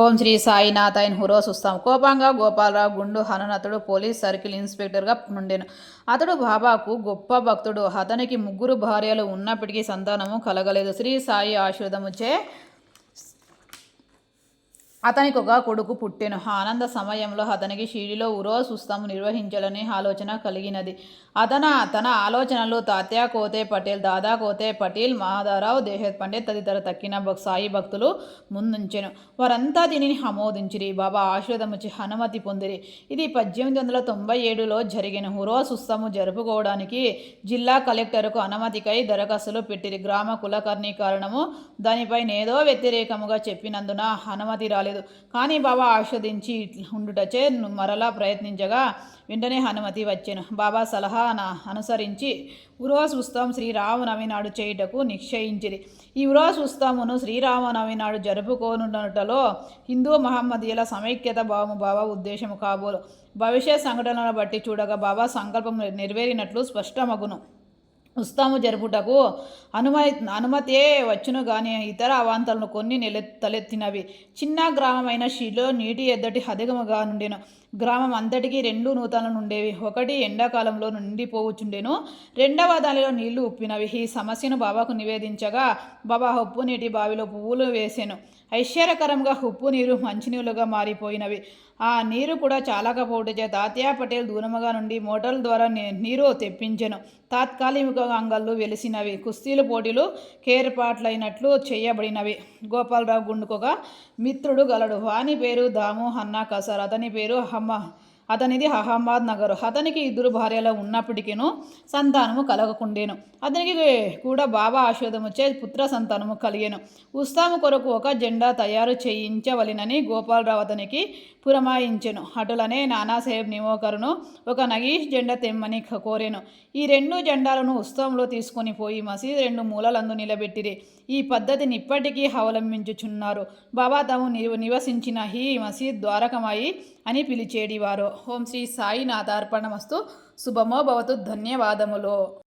ఓం శ్రీ సాయినాథాయన్ హురో సుస్తాం. కోపంగా గోపాలరావు గుండు హనునతుడు police circle ఇన్స్పెక్టర్గా నుండెను. అతడు బాబాకు గొప్ప భక్తుడు. అతనికి 3 భార్యలు ఉన్నప్పటికీ సంతానము కలగలేదు. శ్రీ సాయి ఆశీర్వాదముచే అతనికి ఒక కొడుకు పుట్టెను. ఆనంద సమయంలో అతనికి షిరిడీలో ఉరోస్ ఉత్సవం నిర్వహించాలని ఆలోచన కలిగినది. తన ఆలోచనలు తాత్యా కోతే పటేల్, దాదా కోతే పటేల్, మాధవరావు దేశపాండే తదితర తక్కిన సాయి భక్తులు ముందుంచెను. వారంతా దీనిని ఆమోదించిరి. బాబా ఆశీర్వాదముచి అనుమతి పొందిరి. ఇది 1897లో జరిగిన ఉరోస్ ఉత్సవం జరుపుకోవడానికి జిల్లా కలెక్టర్కు అనుమతికై దరఖాస్తులు పెట్టిరి. గ్రామ కులకర్ణి కారణము దానిపై నేదో వ్యతిరేకముగా చెప్పినందున అనుమతి రాలేదు. కానీ బాబా ఆస్వాదించి ఉండుటచే మరలా ప్రయత్నించగా వెంటనే అనుమతి వచ్చెను. బాబా సలహా అనుసరించి ఉరోస్ ఉత్సవం శ్రీరామనవమి నాడు చేయుటకు నిశ్చయించిరి. ఈ ఉరోస్ ఉత్సవమును శ్రీరామనవమి నాడు జరుపుకోనుటలో హిందూ మహమ్మదీయుల సమైక్యత భావము బాబా ఉద్దేశము కాబోలు. భవిష్యత్ సంఘటనలను బట్టి చూడగా బాబా సంకల్పం నెరవేరినట్లు స్పష్టమగును. ఉత్సవము జరుపుటకు అనుమతే వచ్చును గాని ఇతర అవాంతలను కొన్ని తలెత్తినవి. చిన్న గ్రామమైన షిలో నీటి ఎద్దటి అధికముగా నుండెను. గ్రామం అంతటికి 2 నూతనలు ఉండేవి. ఒకటి ఎండాకాలంలో నిండిపోవచ్చుండెను, రెండవ దానిలో నీళ్లు ఉప్పినవి. ఈ సమస్యను బాబాకు నివేదించగా బాబా ఉప్పు నీటి బావిలో పువ్వులు వేసెను. ఐశ్వర్యకరంగా ఉప్పు నీరు మంచినీళ్ళుగా మారిపోయినవి. ఆ నీరు కూడా చాలకపోవటచే తాత్యా పటేల్ దూరముగా నుండి మోటార్ల ద్వారా నీరు తెప్పించెను. తాత్కాలిక అంగళ్ళు వెలిసినవి. కుస్తీలు పోటీలు కేర్పాట్లైనట్లు చేయబడినవి. గోపాలరావు గుండుకొక మిత్రుడు గలడు. వాని పేరు దాము హన్నా కసార్. అతని పేరు అతనిది అహ్మద్ నగర్. అతనికి 2 భార్యలు ఉన్నప్పటికీను సంతానము కలగకుండేను. అతనికి కూడా బాబా ఆశీర్వాదముచే పుత్ర సంతానము కలిగేను. ఉత్సవం కొరకు ఒక జెండా తయారు చేయించవలెనని గోపాలరావు అతనికి పురమాయించెను. అటులనే నానాసాహెబ్ నిమోకర్ను ఒక నగీష్ జెండా తెమ్మని కోరెను. ఈ 2 జెండాలను ఉత్సవంలో తీసుకొని పోయి మసీదు 2 మూలలందు నిలబెట్టిరి. ఈ పద్ధతిని ఇప్పటికీ అవలంబించుచున్నారు. బాబా తాము నివసించిన ఈ మసీద్ ద్వారకమాయి అని పిలిచేడివారు. ఓం శ్రీ సాయినాథార్పణమస్తు. శుభమో భవతు. ధన్యవాదములు.